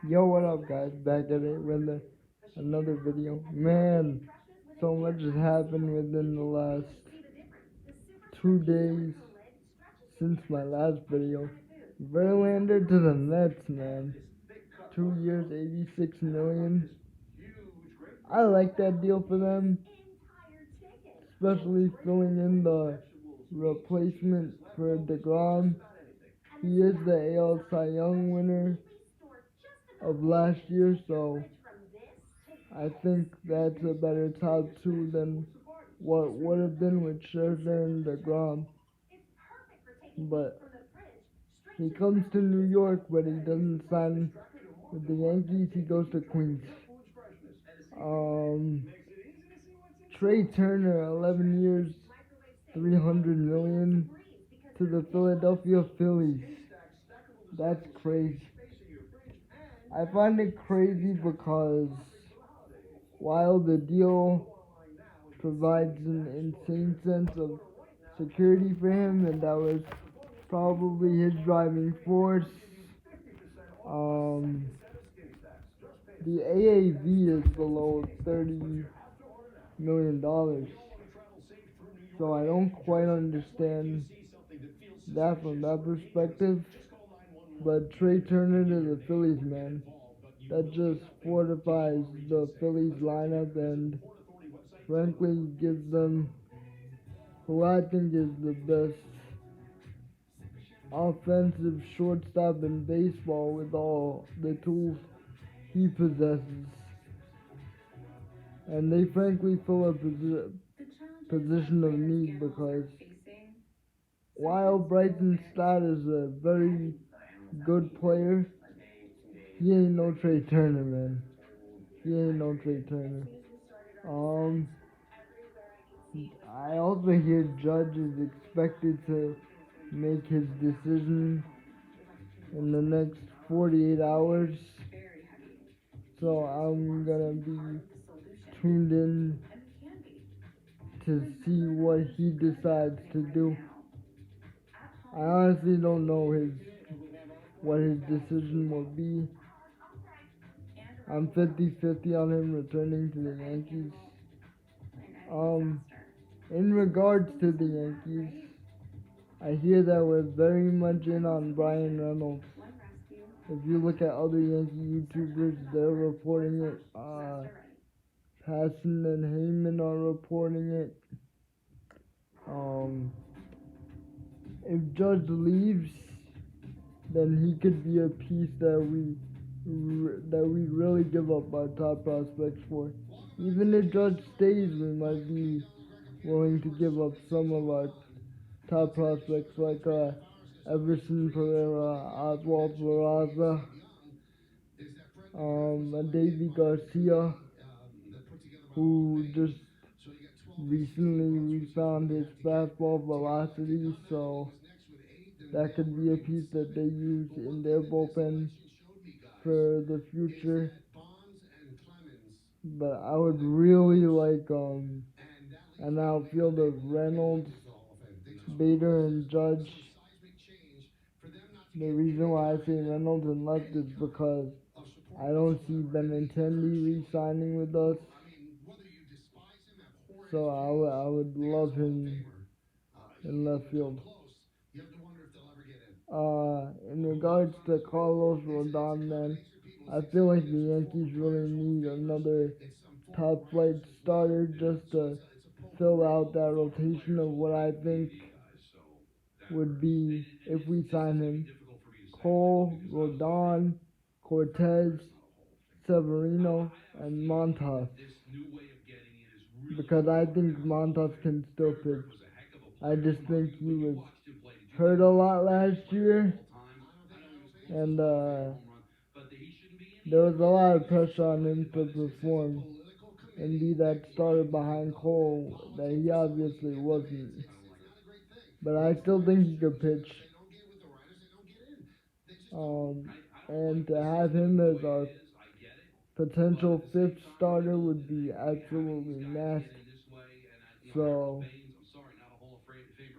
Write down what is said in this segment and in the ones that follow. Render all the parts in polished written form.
Yo, what up, guys? Back at it with another video. Man, so much has happened within the last 2 days since my last video. Verlander to the Mets, man. 2 years, 86 million. I like that deal for them, especially filling in the replacement for DeGrom. He is the AL Cy Young winner of last year, so I think that's a better top two than what would have been with Scherzer and DeGrom. But he comes to New York, but he doesn't sign with the Yankees. He goes to Queens. Um, Trey Turner, 11 years, 300 million to the Philadelphia Phillies. That's crazy. I find it crazy because while the deal provides an insane sense of security for him, and that was probably his driving force. Um, the AAV is below $30 million, so I don't quite understand that from that perspective. But Trey Turner to the Phillies, man, that just fortifies the Phillies lineup and frankly gives them who I think is the best offensive shortstop in baseball with all the tools he possesses. And they frankly fill a position of need because while Bryson Stott is a very good player, he ain't no Trey Turner, man. He ain't no Trey Turner. Um, I also hear Judge is expected to make his decision in the next 48 hours. So I'm gonna be tuned in to see what he decides to do. I honestly don't know what his decision will be. I'm 50-50 on him returning to the Yankees. In regards to the Yankees, I hear that we're very much in on Brian Reynolds. If you look at other Yankee YouTubers, they're reporting it. Passon and Heyman are reporting it. If Judge leaves, then he could be a piece that we really give up our top prospects for. Even if Judge stays, we might be willing to give up some of our top prospects like Everson Pereira, Oswald Peraza, Davy Garcia, who just recently refound his fastball velocity, so that could be a piece that they use in their bullpen for the future. But I would really like an outfield of Reynolds, Bader, and Judge. The reason why I say Reynolds and left is because I don't see Benintendi re-signing with us. So I would love him in left field. In regards to Carlos Rodon, man, I feel like the Yankees really need another top flight starter just to fill out that rotation of what I think would be if we sign him. Cole, Rodon, Cortez, Severino, and Montas. Because I think Montas can still pitch. I just think he was hurt a lot last year, and there was a lot of pressure on him to perform and be that starter behind Cole that he obviously wasn't. But I still think he could pitch. And to have him as our potential fifth starter would be absolutely nasty. So,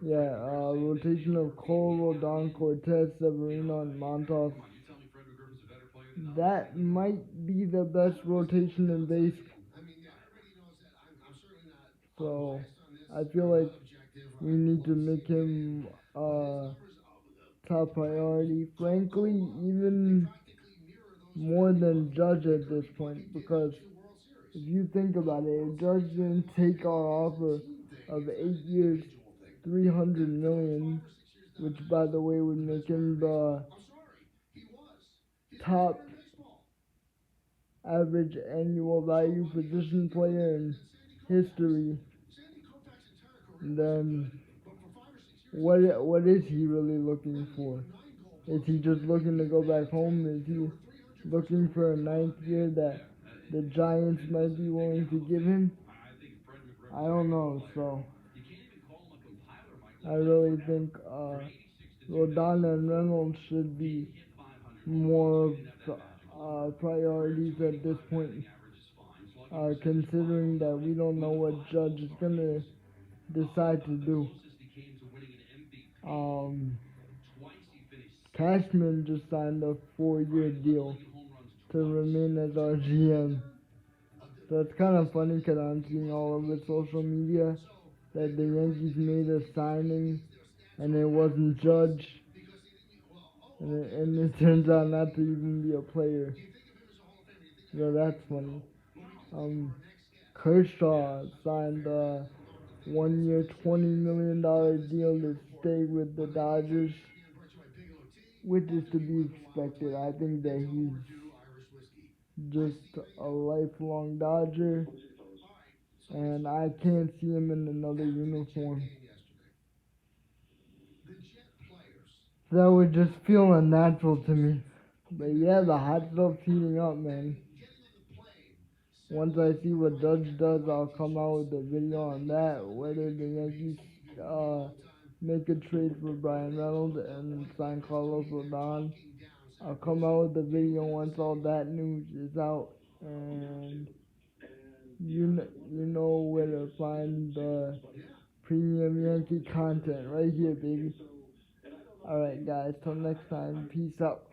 yeah, rotation of Cole, Rodon, Cortez, Severino, and Montas. that might be the best rotation in baseball. So I feel like we need to make him top priority. Frankly, even more than Judge at this point, because if you think about it, if Judge didn't take our offer of 8 years, 300 million, which by the way would make him the top average annual value position player in history, then what is he really looking for? Is he just looking to go back home? Is he looking for a ninth year that the Giants might be willing to give him? I don't know. So I really think Rodon and Reynolds should be more of priorities at this point, considering that we don't know what Judge is gonna decide to do. Um, Cashman just signed a 4-year deal to remain as our GM. So it's kind of funny because I'm seeing all over social media that the Yankees made a signing and it wasn't Judge, and it turns out not to even be a player. So that's funny. Um, Kershaw signed a 1-year, $20 million deal to stay with the Dodgers, which is to be expected. I think that he's just a lifelong Dodger, and I can't see him in another uniform. That would just feel unnatural to me. But yeah, the hot stuff's heating up, man. Once I see what Judge does, I'll come out with a video on that. Whether the Yankees make a trade for Brian Reynolds and sign Carlos Rodon, I'll come out with a video once all that news is out, and you know where to find the premium Yankee content right here, baby. Alright, guys, till next time, peace out.